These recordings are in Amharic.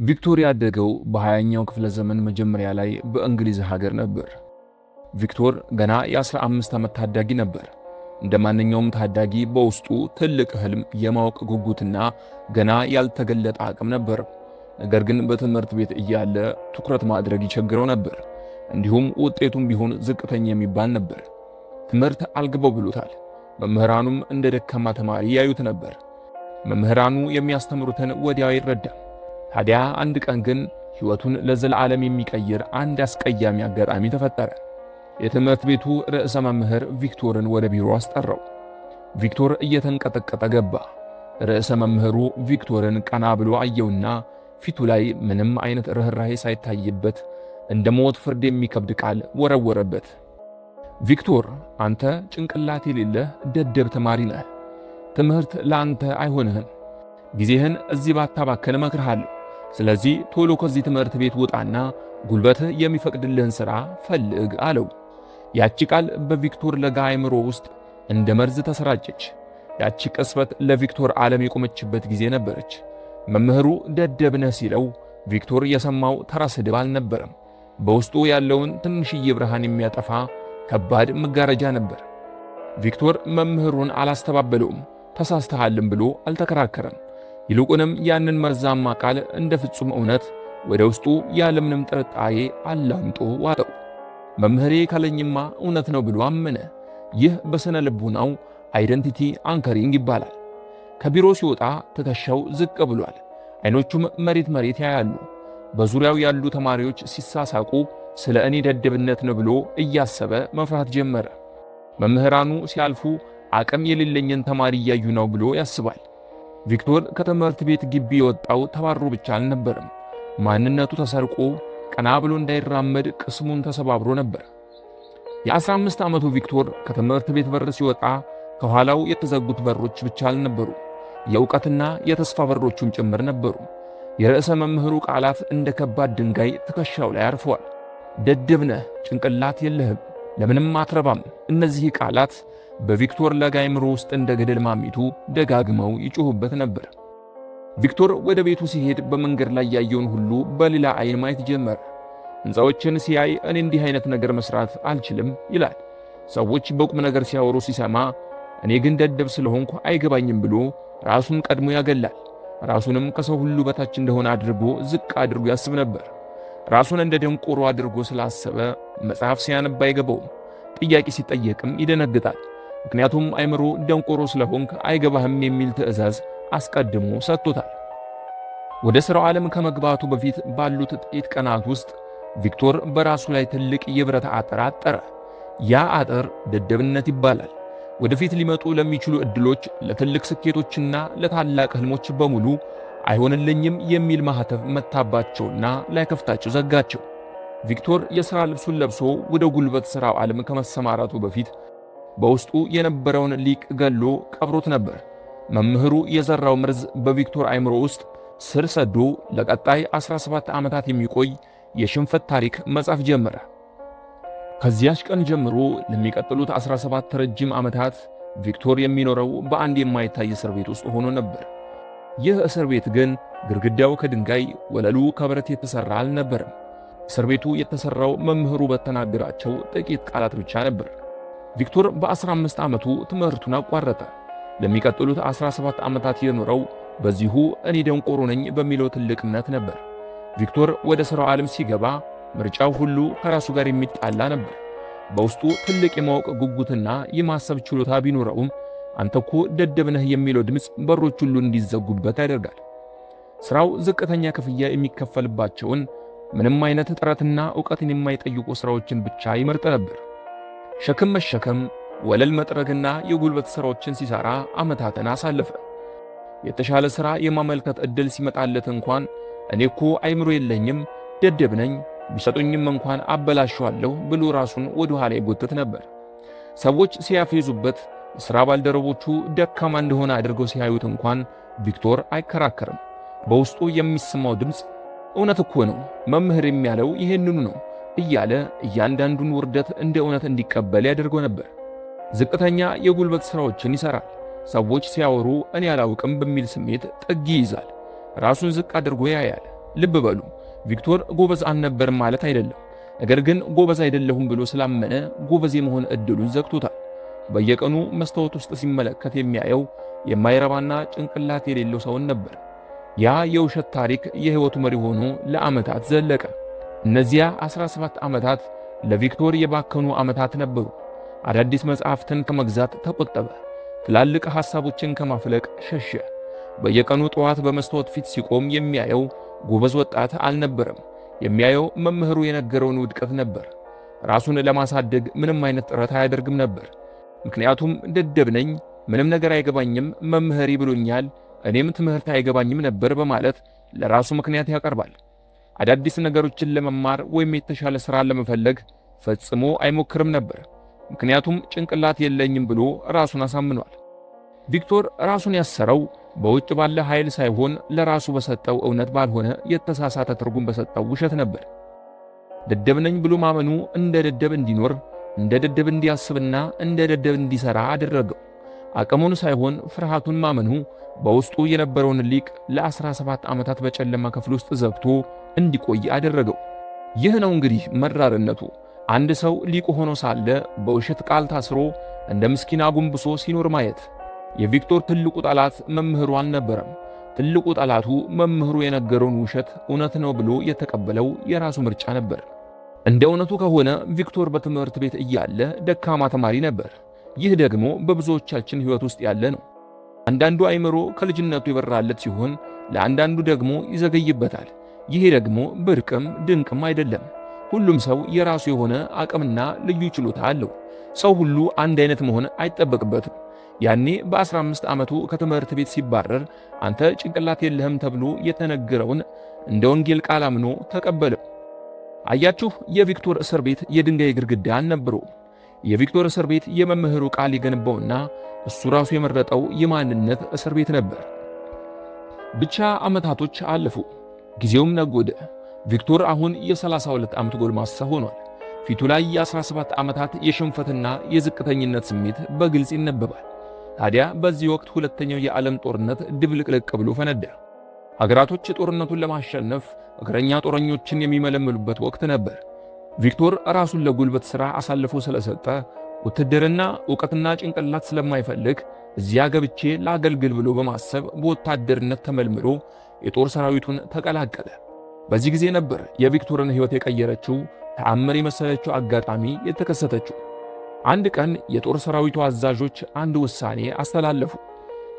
ቪክቶር ያደገው በ20ኛው ክፍለ ዘመን መጀመሪያ ላይ በእንግሊዝ ሀገር ነበር። ቪክቶር ገና የ15 ዓመት ታዳጊ ነበር። እንደማንኛውም ታዳጊ በውስጡ ትልቅ ህልም፣ የማወቅ ጉጉትና ገና ያልተገለጠ አቅም ነበር። ነገር ግን በትምህርት ቤት እያለ ትኩረት ማድረግ ይቸግረው ነበር። እንዲሁም ውጤቱም ቢሆን ዝቅተኛ የሚባል ነበር። ትምህርት አልገባው ብሎታል። መምህራኑም እንደ ደካማ ተማሪ ያዩት ነበር። መምህራኑ የሚያስተምሩትን ወዲያው አይረዳም። ታዲያ አንድ ቀን ግን ሕይወቱን ለዘላለም የሚቀይር አንድ አስቀያሚ አጋጣሚ ተፈጠረ። የትምህርት ቤቱ ርዕሰ መምህር ቪክቶርን ወደ ቢሮ አስጠራው። ቪክቶር እየተንቀጠቀጠ ገባ። ርዕሰ መምህሩ ቪክቶርን ቀና ብሎ አየውና ፊቱ ላይ ምንም አይነት ርኅራኄ ሳይታይበት እንደ ሞት ፍርድ የሚከብድ ቃል ወረወረበት። ቪክቶር፣ አንተ ጭንቅላት የሌለህ ደደብ ተማሪ ነህ። ትምህርት ለአንተ አይሆንህም። ጊዜህን እዚህ ባታባከን እመክርሃለሁ። ስለዚህ ቶሎ ከዚህ ትምህርት ቤት ውጣና ጉልበትህ የሚፈቅድልህን ሥራ ፈልግ አለው። ያቺ ቃል በቪክቶር ለጋ አእምሮ ውስጥ እንደ መርዝ ተሰራጨች። ያቺ ቅጽበት ለቪክቶር ዓለም የቆመችበት ጊዜ ነበረች። መምህሩ ደደብ ነህ ሲለው ቪክቶር የሰማው ተራ ስድብ አልነበረም። በውስጡ ያለውን ትንሽዬ ብርሃን የሚያጠፋ ከባድ መጋረጃ ነበር። ቪክቶር መምህሩን አላስተባበለውም፣ ተሳስተሃልም ብሎ አልተከራከረም። ይልቁንም ያንን መርዛማ ቃል እንደ ፍጹም እውነት ወደ ውስጡ ያለምንም ጥርጣሬ አላምጦ ዋጠው። መምህሬ ካለኝማ እውነት ነው ብሎ አመነ። ይህ በስነ ልቡናው አይደንቲቲ አንከሪንግ ይባላል። ከቢሮ ሲወጣ ትከሻው ዝቅ ብሏል። አይኖቹም መሬት ያያሉ። በዙሪያው ያሉ ተማሪዎች ሲሳሳቁ ስለ እኔ ደደብነት ነው ብሎ እያሰበ መፍራት ጀመረ። መምህራኑ ሲያልፉ አቅም የሌለኝን ተማሪ እያዩ ነው ብሎ ያስባል። ቪክቶር ከትምህርት ቤት ግቢ የወጣው ተባሮ ብቻ አልነበረም። ማንነቱ ተሰርቆ ቀና ብሎ እንዳይራመድ ቅስሙን ተሰባብሮ ነበር። የ15 ዓመቱ ቪክቶር ከትምህርት ቤት በር ሲወጣ ከኋላው የተዘጉት በሮች ብቻ አልነበሩ፣ የእውቀትና የተስፋ በሮቹም ጭምር ነበሩ። የርዕሰ መምህሩ ቃላት እንደ ከባድ ድንጋይ ትከሻው ላይ አርፈዋል። ደደብ ነህ፣ ጭንቅላት የለህም፣ ለምንም አትረባም። እነዚህ ቃላት በቪክቶር ለጋ አእምሮ ውስጥ እንደ ገደል ማሚቱ ደጋግመው ይጮሁበት ነበር። ቪክቶር ወደ ቤቱ ሲሄድ በመንገድ ላይ ያየውን ሁሉ በሌላ አይን ማየት ጀመረ። ሕንፃዎችን ሲያይ እኔ እንዲህ አይነት ነገር መስራት አልችልም ይላል። ሰዎች በቁም ነገር ሲያወሩ ሲሰማ እኔ ግን ደደብ ስለሆንኩ አይገባኝም ብሎ ራሱን ቀድሞ ያገላል። ራሱንም ከሰው ሁሉ በታች እንደሆነ አድርጎ ዝቅ አድርጎ ያስብ ነበር። ራሱን እንደ ደንቆሮ አድርጎ ስላሰበ መጽሐፍ ሲያነባ አይገባውም። ጥያቄ ሲጠየቅም ይደነግጣል። ምክንያቱም አእምሮ ደንቆሮ ስለሆንክ አይገባህም የሚል ትዕዛዝ አስቀድሞ ሰጥቶታል። ወደ ሥራው ዓለም ከመግባቱ በፊት ባሉት ጥቂት ቀናት ውስጥ ቪክቶር በራሱ ላይ ትልቅ የብረት አጥር አጠረ። ያ አጥር ደደብነት ይባላል። ወደፊት ሊመጡ ለሚችሉ ዕድሎች፣ ለትልቅ ስኬቶችና ለታላቅ ሕልሞች በሙሉ አይሆንልኝም የሚል ማህተብ መታባቸውና ላይከፍታቸው ዘጋቸው። ቪክቶር የሥራ ልብሱን ለብሶ ወደ ጉልበት ሥራው ዓለም ከመሰማራቱ በፊት በውስጡ የነበረውን ሊቅ ገሎ ቀብሮት ነበር። መምህሩ የዘራው መርዝ በቪክቶር አእምሮ ውስጥ ስር ሰዶ ለቀጣይ 17 ዓመታት የሚቆይ የሽንፈት ታሪክ መጻፍ ጀመረ። ከዚያች ቀን ጀምሮ ለሚቀጥሉት 17 ረጅም ዓመታት ቪክቶር የሚኖረው በአንድ የማይታይ እስር ቤት ውስጥ ሆኖ ነበር። ይህ እስር ቤት ግን ግድግዳው ከድንጋይ ወለሉ ከብረት የተሰራ አልነበረም። እስር ቤቱ የተሰራው መምህሩ በተናገራቸው ጥቂት ቃላት ብቻ ነበር። ቪክቶር በ15 ዓመቱ ትምህርቱን አቋረጠ። ለሚቀጥሉት 17 ዓመታት የኖረው በዚሁ እኔ ደንቆሮ ነኝ በሚለው ትልቅነት ነበር። ቪክቶር ወደ ሥራው ዓለም ሲገባ ምርጫው ሁሉ ከራሱ ጋር የሚጣላ ነበር። በውስጡ ትልቅ የማወቅ ጉጉትና የማሰብ ችሎታ ቢኖረውም አንተ እኮ ደደብ ነህ የሚለው ድምፅ በሮች ሁሉ እንዲዘጉበት ያደርጋል። ሥራው ዝቅተኛ ክፍያ የሚከፈልባቸውን ምንም አይነት ጥረትና ዕውቀትን የማይጠይቁ ሥራዎችን ብቻ ይመርጥ ነበር። ሸክም መሸከም፣ ወለል መጥረግና የጉልበት ሥራዎችን ሲሠራ ዓመታትን አሳለፈ። የተሻለ ሥራ የማመልከት ዕድል ሲመጣለት እንኳን እኔ እኮ አእምሮ የለኝም፣ ደደብ ነኝ፣ ቢሰጡኝም እንኳን አበላሸዋለሁ ብሎ ራሱን ወደ ኋላ ይጎትት ነበር። ሰዎች ሲያፌዙበት፣ ሥራ ባልደረቦቹ ደካማ እንደሆነ አድርገው ሲያዩት እንኳን ቪክቶር አይከራከርም። በውስጡ የሚሰማው ድምፅ እውነት እኮ ነው፣ መምህር የሚያለው ይሄንኑ ነው እያለ እያንዳንዱን ውርደት እንደ እውነት እንዲቀበል ያደርገው ነበር። ዝቅተኛ የጉልበት ሥራዎችን ይሠራል። ሰዎች ሲያወሩ እኔ አላውቅም በሚል ስሜት ጥግ ይይዛል። ራሱን ዝቅ አድርጎ ያያል። ልብ በሉ ቪክቶር ጎበዝ አልነበርም ማለት አይደለም። ነገር ግን ጎበዝ አይደለሁም ብሎ ስላመነ ጎበዝ የመሆን እድሉን ዘግቶታል። በየቀኑ መስታወት ውስጥ ሲመለከት የሚያየው የማይረባና ጭንቅላት የሌለው ሰውን ነበር። ያ የውሸት ታሪክ የህይወቱ መሪ ሆኖ ለዓመታት ዘለቀ። እነዚያ 17 ዓመታት ለቪክቶር የባከኑ ዓመታት ነበሩ። አዳዲስ መጽሐፍትን ከመግዛት ተቆጠበ። ትላልቅ ሐሳቦችን ከማፍለቅ ሸሸ። በየቀኑ ጠዋት በመስታወት ፊት ሲቆም የሚያየው ጎበዝ ወጣት አልነበረም። የሚያየው መምህሩ የነገረውን ውድቀት ነበር። ራሱን ለማሳደግ ምንም አይነት ጥረት አያደርግም ነበር። ምክንያቱም ደደብ ነኝ፣ ምንም ነገር አይገባኝም፣ መምህሬ ብሎኛል፣ እኔም ትምህርት አይገባኝም ነበር በማለት ለራሱ ምክንያት ያቀርባል። አዳዲስ ነገሮችን ለመማር ወይም የተሻለ ሥራ ለመፈለግ ፈጽሞ አይሞክርም ነበር። ምክንያቱም ጭንቅላት የለኝም ብሎ ራሱን አሳምኗል። ቪክቶር ራሱን ያሰረው በውጭ ባለ ኃይል ሳይሆን ለራሱ በሰጠው እውነት ባልሆነ የተሳሳተ ትርጉም በሰጠው ውሸት ነበር። ደደብ ነኝ ብሎ ማመኑ እንደ ደደብ እንዲኖር፣ እንደ ደደብ እንዲያስብና እንደ ደደብ እንዲሰራ አደረገው። አቅሙን ሳይሆን ፍርሃቱን ማመኑ በውስጡ የነበረውን ሊቅ ለ17 ዓመታት በጨለማ ክፍል ውስጥ ዘግቶ እንዲቆይ አደረገው። ይህ ነው እንግዲህ መራርነቱ። አንድ ሰው ሊቅ ሆኖ ሳለ በውሸት ቃል ታስሮ እንደ ምስኪን አጉንብሶ ሲኖር ማየት። የቪክቶር ትልቁ ጠላት መምህሩ አልነበረም። ትልቁ ጠላቱ መምህሩ የነገረውን ውሸት እውነት ነው ብሎ የተቀበለው የራሱ ምርጫ ነበር። እንደ እውነቱ ከሆነ ቪክቶር በትምህርት ቤት እያለ ደካማ ተማሪ ነበር። ይህ ደግሞ በብዙዎቻችን ሕይወት ውስጥ ያለ ነው። አንዳንዱ አይምሮ ከልጅነቱ የበራለት ሲሆን፣ ለአንዳንዱ ደግሞ ይዘገይበታል። ይሄ ደግሞ ብርቅም ድንቅም አይደለም። ሁሉም ሰው የራሱ የሆነ አቅምና ልዩ ችሎታ አለው። ሰው ሁሉ አንድ አይነት መሆን አይጠበቅበትም። ያኔ በ15 ዓመቱ ከትምህርት ቤት ሲባረር አንተ ጭንቅላት የለህም ተብሎ የተነገረውን እንደ ወንጌል ቃል አምኖ ተቀበለው። አያችሁ፣ የቪክቶር እስር ቤት የድንጋይ ግድግዳ አልነበረውም። የቪክቶር እስር ቤት የመምህሩ ቃል የገነባውና እሱ ራሱ የመረጠው የማንነት እስር ቤት ነበር። ብቻ ዓመታቶች አለፉ፣ ጊዜውም ነጎደ። ቪክቶር አሁን የ32 ዓመት ጎልማሳ ሆኗል። ፊቱ ላይ የ17 ዓመታት የሽንፈትና የዝቅተኝነት ስሜት በግልጽ ይነበባል። ታዲያ በዚህ ወቅት ሁለተኛው የዓለም ጦርነት ድብልቅልቅ ብሎ ፈነዳ። ሀገራቶች ጦርነቱን ለማሸነፍ እግረኛ ጦረኞችን የሚመለምሉበት ወቅት ነበር። ቪክቶር ራሱን ለጉልበት ሥራ አሳልፎ ስለሰጠ ውትድርና ዕውቀትና ጭንቅላት ስለማይፈልግ እዚያ ገብቼ ላገልግል ብሎ በማሰብ በወታደርነት ተመልምሎ የጦር ሰራዊቱን ተቀላቀለ። በዚህ ጊዜ ነበር የቪክቶርን ሕይወት የቀየረችው ተአምር የመሰለችው አጋጣሚ የተከሰተችው። አንድ ቀን የጦር ሰራዊቱ አዛዦች አንድ ውሳኔ አስተላለፉ።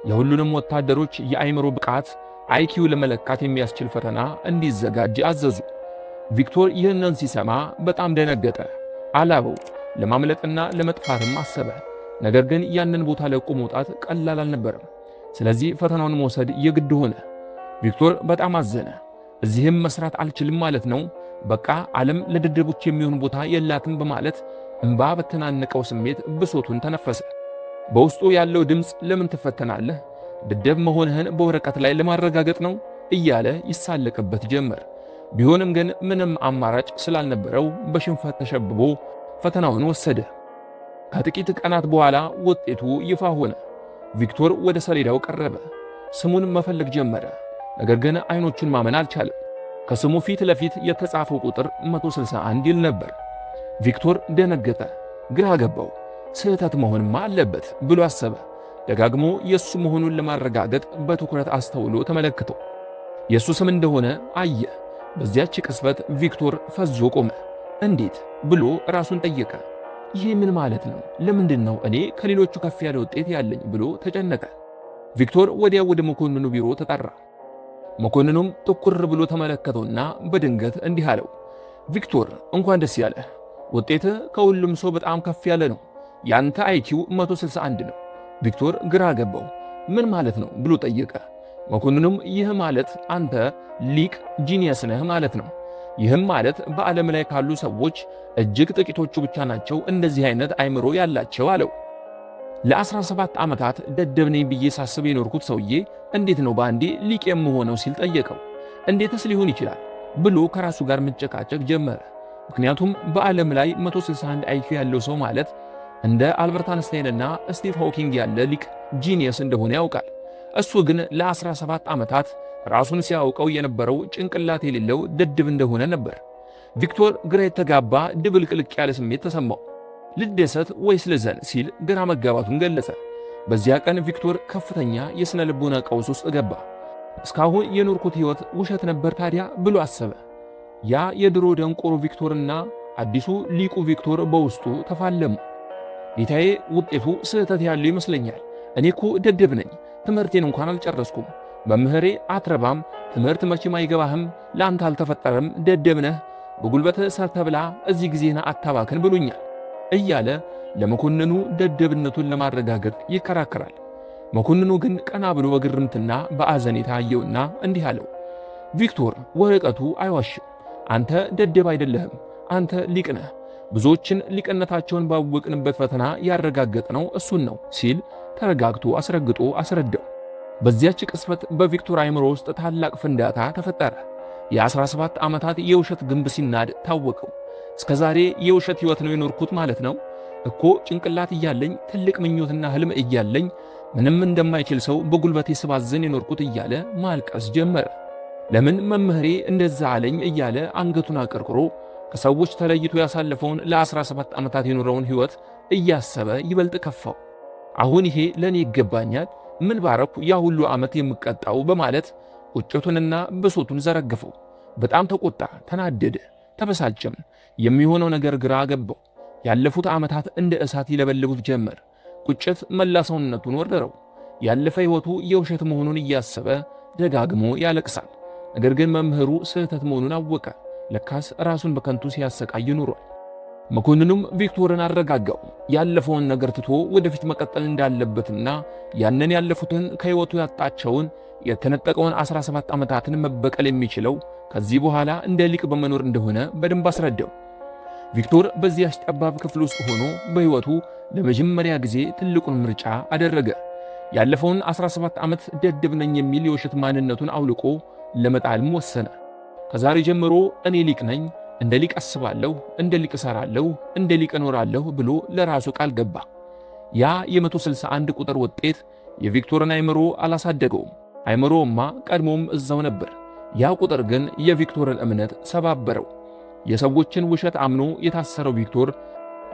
የሁሉንም ወታደሮች የአእምሮ ብቃት አይኪው ለመለካት የሚያስችል ፈተና እንዲዘጋጅ አዘዙ። ቪክቶር ይህንን ሲሰማ በጣም ደነገጠ። አላበው፣ ለማምለጥና ለመጥፋትም አሰበ። ነገር ግን ያንን ቦታ ለቆ መውጣት ቀላል አልነበረም። ስለዚህ ፈተናውን መውሰድ የግድ ሆነ። ቪክቶር በጣም አዘነ። እዚህም መስራት አልችልም ማለት ነው፣ በቃ ዓለም ለደደቦች የሚሆን ቦታ የላትም በማለት እንባ በተናነቀው ስሜት ብሶቱን ተነፈሰ። በውስጡ ያለው ድምፅ ለምን ትፈተናለህ? ደደብ መሆንህን በወረቀት ላይ ለማረጋገጥ ነው እያለ ይሳለቅበት ጀመር። ቢሆንም ግን ምንም አማራጭ ስላልነበረው በሽንፈት ተሸብቦ ፈተናውን ወሰደ። ከጥቂት ቀናት በኋላ ውጤቱ ይፋ ሆነ። ቪክቶር ወደ ሰሌዳው ቀረበ። ስሙን መፈለግ ጀመረ። ነገር ግን አይኖቹን ማመን አልቻለም። ከስሙ ፊት ለፊት የተጻፈው ቁጥር 161 ይል ነበር። ቪክቶር ደነገጠ፣ ግራ ገባው። ስህተት መሆንማ አለበት ብሎ አሰበ። ደጋግሞ የሱ መሆኑን ለማረጋገጥ በትኩረት አስተውሎ ተመለከተው። የሱ ስም እንደሆነ አየ። በዚያች ቅጽበት ቪክቶር ፈዞ ቆመ። እንዴት ብሎ ራሱን ጠየቀ። ይሄ ምን ማለት ነው? ለምንድን ነው እኔ ከሌሎቹ ከፍ ያለ ውጤት ያለኝ ብሎ ተጨነቀ። ቪክቶር ወዲያው ወደ መኮንኑ ቢሮ ተጠራ። መኮንኑም ትኩር ብሎ ተመለከተውና በድንገት እንዲህ አለው፣ ቪክቶር እንኳን ደስ ያለህ። ውጤትህ ከሁሉም ሰው በጣም ከፍ ያለ ነው። ያንተ አይኪው 161 ነው። ቪክቶር ግራ ገባው። ምን ማለት ነው ብሎ ጠየቀ። መኮንኑም ይህ ማለት አንተ ሊቅ ጂኒየስ ነህ ማለት ነው። ይህም ማለት በዓለም ላይ ካሉ ሰዎች እጅግ ጥቂቶቹ ብቻ ናቸው እንደዚህ አይነት አይምሮ ያላቸው አለው። ለ17 ዓመታት ደደብ ነኝ ብዬ ሳስብ የኖርኩት ሰውዬ እንዴት ነው በአንዴ ሊቅ የምሆነው ሲል ጠየቀው። እንዴትስ ሊሆን ይችላል ብሎ ከራሱ ጋር መጨቃጨቅ ጀመረ። ምክንያቱም በዓለም ላይ 161 አይኪው ያለው ሰው ማለት እንደ አልበርት አንስታይንና ስቲቭ ሆኪንግ ያለ ሊቅ ጂኒየስ እንደሆነ ያውቃል። እሱ ግን ለ17 ዓመታት ራሱን ሲያውቀው የነበረው ጭንቅላት የሌለው ደድብ እንደሆነ ነበር። ቪክቶር ግራ የተጋባ ድብልቅልቅ ያለ ስሜት ተሰማው። ልደሰት ወይስ ልዘን ሲል ግራ መጋባቱን ገለጸ። በዚያ ቀን ቪክቶር ከፍተኛ የሥነ ልቦና ቀውስ ውስጥ ገባ። እስካሁን የኖርኩት ሕይወት ውሸት ነበር ታዲያ ብሎ አሰበ። ያ የድሮ ደንቆሮ ቪክቶርና አዲሱ ሊቁ ቪክቶር በውስጡ ተፋለሙ። ጌታዬ፣ ውጤቱ ስህተት ያለው ይመስለኛል። እኔ እኮ ደደብ ነኝ። ትምህርቴን እንኳን አልጨረስኩም። መምህሬ አትረባም፣ ትምህርት መቼም አይገባህም፣ ለአንተ አልተፈጠረም፣ ደደብ ነህ፣ በጉልበትህ ሰርተህ ብላ፣ እዚህ ጊዜህን አታባክን ብሎኛል እያለ ለመኮንኑ ደደብነቱን ለማረጋገጥ ይከራከራል። መኮንኑ ግን ቀና ብሎ በግርምትና በአዘኔታ አየውና እንዲህ አለው፣ ቪክቶር፣ ወረቀቱ አይዋሽም። አንተ ደደብ አይደለህም፣ አንተ ሊቅ ነህ። ብዙዎችን ሊቅነታቸውን ባወቅንበት ፈተና ያረጋገጥነው እሱን ነው ሲል ተረጋግቶ አስረግጦ አስረዳው። በዚያች ቅጽበት በቪክቶር አእምሮ ውስጥ ታላቅ ፍንዳታ ተፈጠረ። የ17 ዓመታት የውሸት ግንብ ሲናድ ታወቀው። እስከ ዛሬ የውሸት ሕይወት ነው የኖርኩት ማለት ነው እኮ። ጭንቅላት እያለኝ ትልቅ ምኞትና ህልም እያለኝ ምንም እንደማይችል ሰው በጉልበቴ ስባዝን የኖርኩት እያለ ማልቀስ ጀመረ። ለምን መምህሬ እንደዛ አለኝ እያለ አንገቱን አቀርቅሮ ከሰዎች ተለይቶ ያሳለፈውን ለ17 ዓመታት የኖረውን ሕይወት እያሰበ ይበልጥ ከፋው። አሁን ይሄ ለኔ ይገባኛል? ምን ባረኩ ያ ሁሉ ዓመት የምቀጣው? በማለት ቁጭቱንና ብሶቱን ዘረገፈው። በጣም ተቆጣ፣ ተናደደ፣ ተበሳጨም። የሚሆነው ነገር ግራ ገባው። ያለፉት ዓመታት እንደ እሳት ይለበልቡት ጀመር። ቁጭት መላ ሰውነቱን ወረረው። ያለፈ ሕይወቱ የውሸት መሆኑን እያሰበ ደጋግሞ ያለቅሳል። ነገር ግን መምህሩ ስህተት መሆኑን አወቀ። ለካስ ራሱን በከንቱ ሲያሰቃይ ኑሯል። መኮንኑም ቪክቶርን አረጋጋው። ያለፈውን ነገር ትቶ ወደፊት መቀጠል እንዳለበትና ያንን ያለፉትን ከሕይወቱ ያጣቸውን የተነጠቀውን 17 ዓመታትን መበቀል የሚችለው ከዚህ በኋላ እንደ ሊቅ በመኖር እንደሆነ በደንብ አስረዳው። ቪክቶር በዚያች ጠባብ ክፍል ውስጥ ሆኖ በሕይወቱ ለመጀመሪያ ጊዜ ትልቁን ምርጫ አደረገ። ያለፈውን 17 ዓመት ደደብ ነኝ የሚል የውሸት ማንነቱን አውልቆ ለመጣልም ወሰነ። ከዛሬ ጀምሮ እኔ ሊቅ ነኝ፣ እንደ ሊቅ አስባለሁ፣ እንደ ሊቅ እሰራለሁ፣ እንደ ሊቅ እኖራለሁ ብሎ ለራሱ ቃል ገባ። ያ የ161 ቁጥር ውጤት የቪክቶርን አእምሮ አላሳደገውም። አእምሮውማ ቀድሞም እዛው ነበር። ያ ቁጥር ግን የቪክቶርን እምነት ሰባበረው። የሰዎችን ውሸት አምኖ የታሰረው ቪክቶር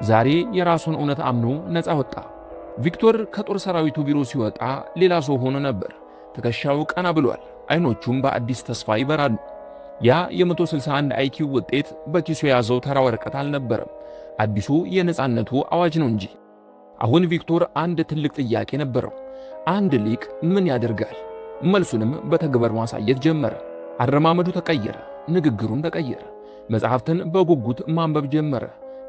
ዛሬ የራሱን እውነት አምኖ ነፃ ወጣ። ቪክቶር ከጦር ሰራዊቱ ቢሮ ሲወጣ ሌላ ሰው ሆኖ ነበር። ትከሻው ቀና ብሏል። አይኖቹም በአዲስ ተስፋ ይበራሉ። ያ የ161 አይኪው ውጤት በኪሱ የያዘው ተራ ወረቀት አልነበረም። አዲሱ የነፃነቱ አዋጅ ነው እንጂ። አሁን ቪክቶር አንድ ትልቅ ጥያቄ ነበረው። አንድ ሊቅ ምን ያደርጋል? መልሱንም በተግባር ማሳየት ጀመረ። አረማመዱ ተቀየረ፣ ንግግሩም ተቀየረ። መጽሐፍትን በጉጉት ማንበብ ጀመረ።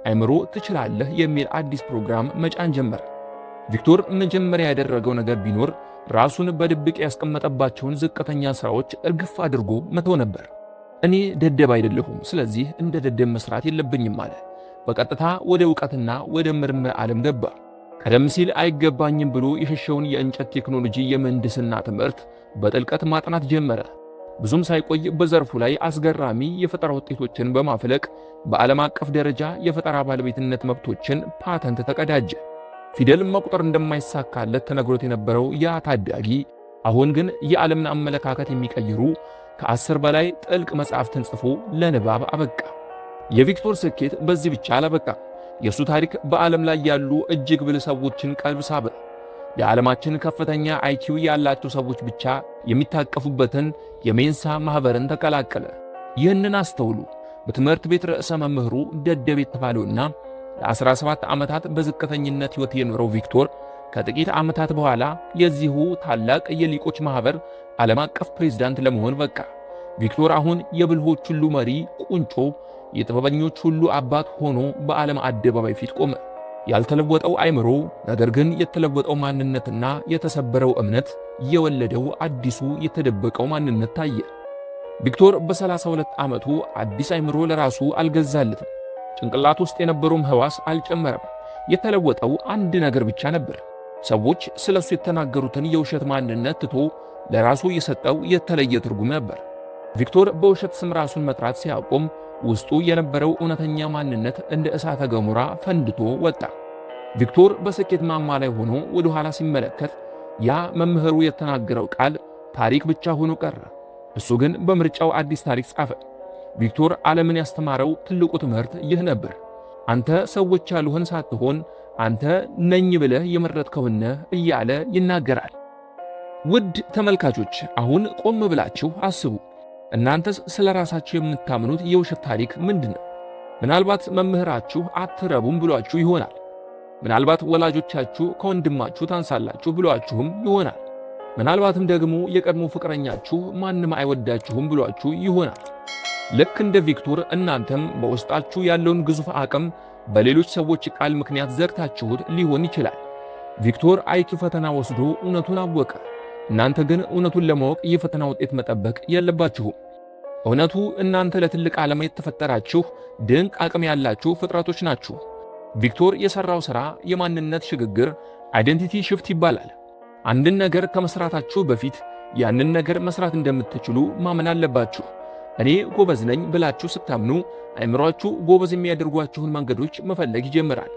አእምሮ ትችላለህ የሚል አዲስ ፕሮግራም መጫን ጀመረ። ቪክቶር መጀመሪያ ያደረገው ነገር ቢኖር ራሱን በድብቅ ያስቀመጠባቸውን ዝቅተኛ ሥራዎች እርግፍ አድርጎ መተው ነበር። እኔ ደደብ አይደለሁም፣ ስለዚህ እንደ ደደብ መስራት የለብኝም አለ። በቀጥታ ወደ ዕውቀትና ወደ ምርምር ዓለም ገባ። ቀደም ሲል አይገባኝም ብሎ የሸሸውን የእንጨት ቴክኖሎጂ የምህንድስና ትምህርት በጥልቀት ማጥናት ጀመረ። ብዙም ሳይቆይ በዘርፉ ላይ አስገራሚ የፈጠራ ውጤቶችን በማፍለቅ በዓለም አቀፍ ደረጃ የፈጠራ ባለቤትነት መብቶችን ፓተንት ተቀዳጀ። ፊደል መቁጠር እንደማይሳካለት ተነግሮት የነበረው ያ ታዳጊ አሁን ግን የዓለምን አመለካከት የሚቀይሩ ከ10 በላይ ጥልቅ መጻሕፍትን ጽፎ ለንባብ አበቃ። የቪክቶር ስኬት በዚህ ብቻ አላበቃም። የእሱ ታሪክ በዓለም ላይ ያሉ እጅግ ብልህ ሰዎችን ቀልብ ሳበ። የዓለማችን ከፍተኛ አይኪው ያላቸው ሰዎች ብቻ የሚታቀፉበትን የሜንሳ ማኅበርን ተቀላቀለ። ይህንን አስተውሉ። በትምህርት ቤት ርዕሰ መምህሩ ደደብ የተባለውና ለ17 ዓመታት በዝቅተኝነት ሕይወት የኖረው ቪክቶር ከጥቂት ዓመታት በኋላ የዚሁ ታላቅ የሊቆች ማኅበር ዓለም አቀፍ ፕሬዝዳንት ለመሆን በቃ። ቪክቶር አሁን የብልሆች ሁሉ መሪ፣ ቁንጮ፣ የጥበበኞች ሁሉ አባት ሆኖ በዓለም አደባባይ ፊት ቆመ። ያልተለወጠው አእምሮ፣ ነገር ግን የተለወጠው ማንነትና የተሰበረው እምነት የወለደው አዲሱ የተደበቀው ማንነት ታየ። ቪክቶር በ32 ዓመቱ አዲስ አእምሮ ለራሱ አልገዛለትም። ጭንቅላት ውስጥ የነበረውም ሕዋስ አልጨመረም። የተለወጠው አንድ ነገር ብቻ ነበር። ሰዎች ስለሱ የተናገሩትን የውሸት ማንነት ትቶ ለራሱ የሰጠው የተለየ ትርጉም ነበር። ቪክቶር በውሸት ስም ራሱን መጥራት ሲያቆም ውስጡ የነበረው እውነተኛ ማንነት እንደ እሳተ ገሞራ ፈንድቶ ወጣ። ቪክቶር በስኬት ማማ ላይ ሆኖ ወደ ኋላ ሲመለከት ያ መምህሩ የተናገረው ቃል ታሪክ ብቻ ሆኖ ቀረ። እሱ ግን በምርጫው አዲስ ታሪክ ጻፈ። ቪክቶር ዓለምን ያስተማረው ትልቁ ትምህርት ይህ ነበር። አንተ ሰዎች ያሉህን ሳትሆን አንተ ነኝ ብለህ የመረጥከውን ነህ እያለ ይናገራል። ውድ ተመልካቾች አሁን ቆም ብላችሁ አስቡ። እናንተስ ስለ ራሳችሁ የምታምኑት የውሸት ታሪክ ምንድን ነው? ምናልባት መምህራችሁ አትረቡም ብሏችሁ ይሆናል። ምናልባት ወላጆቻችሁ ከወንድማችሁ ታንሳላችሁ ብሏችሁም ይሆናል። ምናልባትም ደግሞ የቀድሞ ፍቅረኛችሁ ማንም አይወዳችሁም ብሏችሁ ይሆናል። ልክ እንደ ቪክቶር እናንተም በውስጣችሁ ያለውን ግዙፍ አቅም በሌሎች ሰዎች ቃል ምክንያት ዘግታችሁት ሊሆን ይችላል። ቪክቶር አይኪው ፈተና ወስዶ እውነቱን አወቀ። እናንተ ግን እውነቱን ለማወቅ የፈተና ውጤት መጠበቅ የለባችሁም። እውነቱ እናንተ ለትልቅ ዓላማ የተፈጠራችሁ ድንቅ አቅም ያላችሁ ፍጥረቶች ናችሁ። ቪክቶር የሰራው ሥራ የማንነት ሽግግር አይደንቲቲ ሽፍት ይባላል። አንድን ነገር ከመስራታችሁ በፊት ያንን ነገር መስራት እንደምትችሉ ማመን አለባችሁ። እኔ ጎበዝ ነኝ ብላችሁ ስታምኑ አእምሯችሁ ጎበዝ የሚያደርጓችሁን መንገዶች መፈለግ ይጀምራል።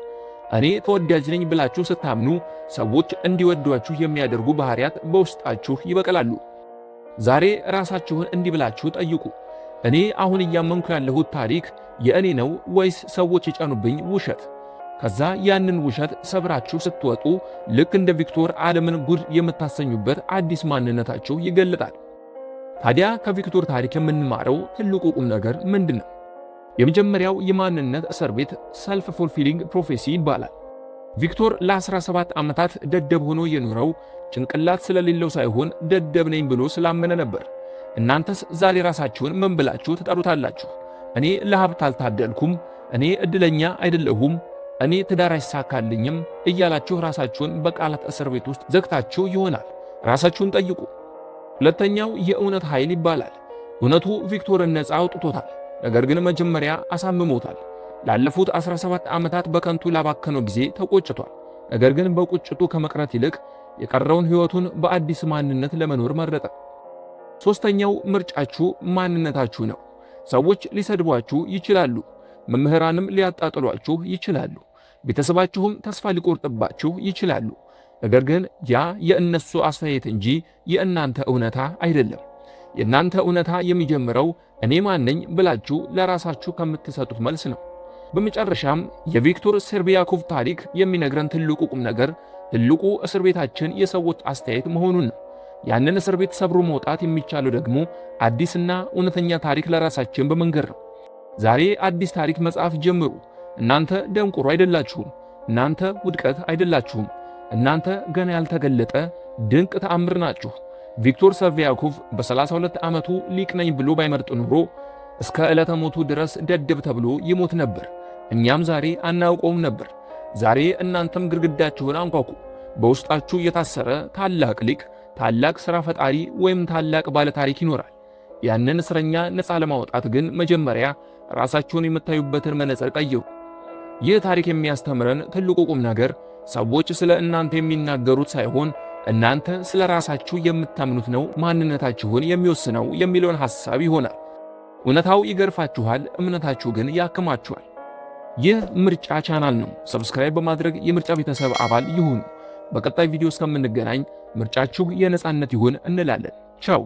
እኔ ተወዳጅ ነኝ ብላችሁ ስታምኑ ሰዎች እንዲወዷችሁ የሚያደርጉ ባህሪያት በውስጣችሁ ይበቅላሉ። ዛሬ ራሳችሁን እንዲህ ብላችሁ ጠይቁ። እኔ አሁን እያመንኩ ያለሁት ታሪክ የእኔ ነው ወይስ ሰዎች የጫኑብኝ ውሸት? ከዛ ያንን ውሸት ሰብራችሁ ስትወጡ ልክ እንደ ቪክቶር ዓለምን ጉድ የምታሰኙበት አዲስ ማንነታችሁ ይገለጣል። ታዲያ ከቪክቶር ታሪክ የምንማረው ትልቁ ቁም ነገር ምንድን ነው? የመጀመሪያው የማንነት እስር ቤት ሰልፍ ፉልፊሊንግ ፕሮፌሲ ይባላል። ቪክቶር ለ17 ዓመታት ደደብ ሆኖ የኖረው ጭንቅላት ስለሌለው ሳይሆን ደደብ ነኝ ብሎ ስላመነ ነበር። እናንተስ ዛሬ ራሳችሁን ምን ብላችሁ ትጠሩታላችሁ? እኔ ለሀብት አልታደልኩም፣ እኔ ዕድለኛ አይደለሁም፣ እኔ ትዳር አይሳካልኝም እያላችሁ ራሳችሁን በቃላት እስር ቤት ውስጥ ዘግታችሁ ይሆናል። ራሳችሁን ጠይቁ። ሁለተኛው የእውነት ኃይል ይባላል። እውነቱ ቪክቶርን ነፃ አውጥቶታል፣ ነገር ግን መጀመሪያ አሳምሞታል። ላለፉት 17 ዓመታት በከንቱ ላባከነው ጊዜ ተቆጭቷል። ነገር ግን በቁጭቱ ከመቅረት ይልቅ የቀረውን ሕይወቱን በአዲስ ማንነት ለመኖር መረጠ። ሦስተኛው ምርጫችሁ ማንነታችሁ ነው። ሰዎች ሊሰድቧችሁ ይችላሉ፣ መምህራንም ሊያጣጥሏችሁ ይችላሉ፣ ቤተሰባችሁም ተስፋ ሊቆርጥባችሁ ይችላሉ። ነገር ግን ያ የእነሱ አስተያየት እንጂ የእናንተ እውነታ አይደለም። የእናንተ እውነታ የሚጀምረው እኔ ማን ነኝ ብላችሁ ለራሳችሁ ከምትሰጡት መልስ ነው። በመጨረሻም የቪክቶር ሰርቢያኮቭ ታሪክ የሚነግረን ትልቁ ቁም ነገር ትልቁ እስር ቤታችን የሰዎች አስተያየት መሆኑን ነው። ያንን እስር ቤት ሰብሮ መውጣት የሚቻለው ደግሞ አዲስና እውነተኛ ታሪክ ለራሳችን በመንገር ነው። ዛሬ አዲስ ታሪክ መጽሐፍ ጀምሩ። እናንተ ደንቆሮ አይደላችሁም። እናንተ ውድቀት አይደላችሁም። እናንተ ገና ያልተገለጠ ድንቅ ተአምር ናችሁ። ቪክቶር ሰርቢያኮቭ በ32 ዓመቱ ሊቅ ነኝ ብሎ ባይመርጥ ኖሮ እስከ ዕለተ ሞቱ ድረስ ደደብ ተብሎ ይሞት ነበር። እኛም ዛሬ አናውቀውም ነበር። ዛሬ እናንተም ግድግዳችሁን አንኳኩ። በውስጣችሁ የታሰረ ታላቅ ሊቅ፣ ታላቅ ሥራ ፈጣሪ ወይም ታላቅ ባለታሪክ ይኖራል። ያንን እስረኛ ነፃ ለማውጣት ግን መጀመሪያ ራሳችሁን የምታዩበትን መነጽር ቀይሩ። ይህ ታሪክ የሚያስተምረን ትልቁ ቁም ነገር ሰዎች ስለ እናንተ የሚናገሩት ሳይሆን እናንተ ስለ ራሳችሁ የምታምኑት ነው ማንነታችሁን የሚወስነው የሚለውን ሐሳብ ይሆናል። እውነታው ይገርፋችኋል፣ እምነታችሁ ግን ያክማችኋል። ይህ ምርጫ ቻናል ነው። ሰብስክራይብ በማድረግ የምርጫ ቤተሰብ አባል ይሁኑ። በቀጣይ ቪዲዮ እስከምንገናኝ ምርጫችሁ የነጻነት ይሁን እንላለን። ቻው።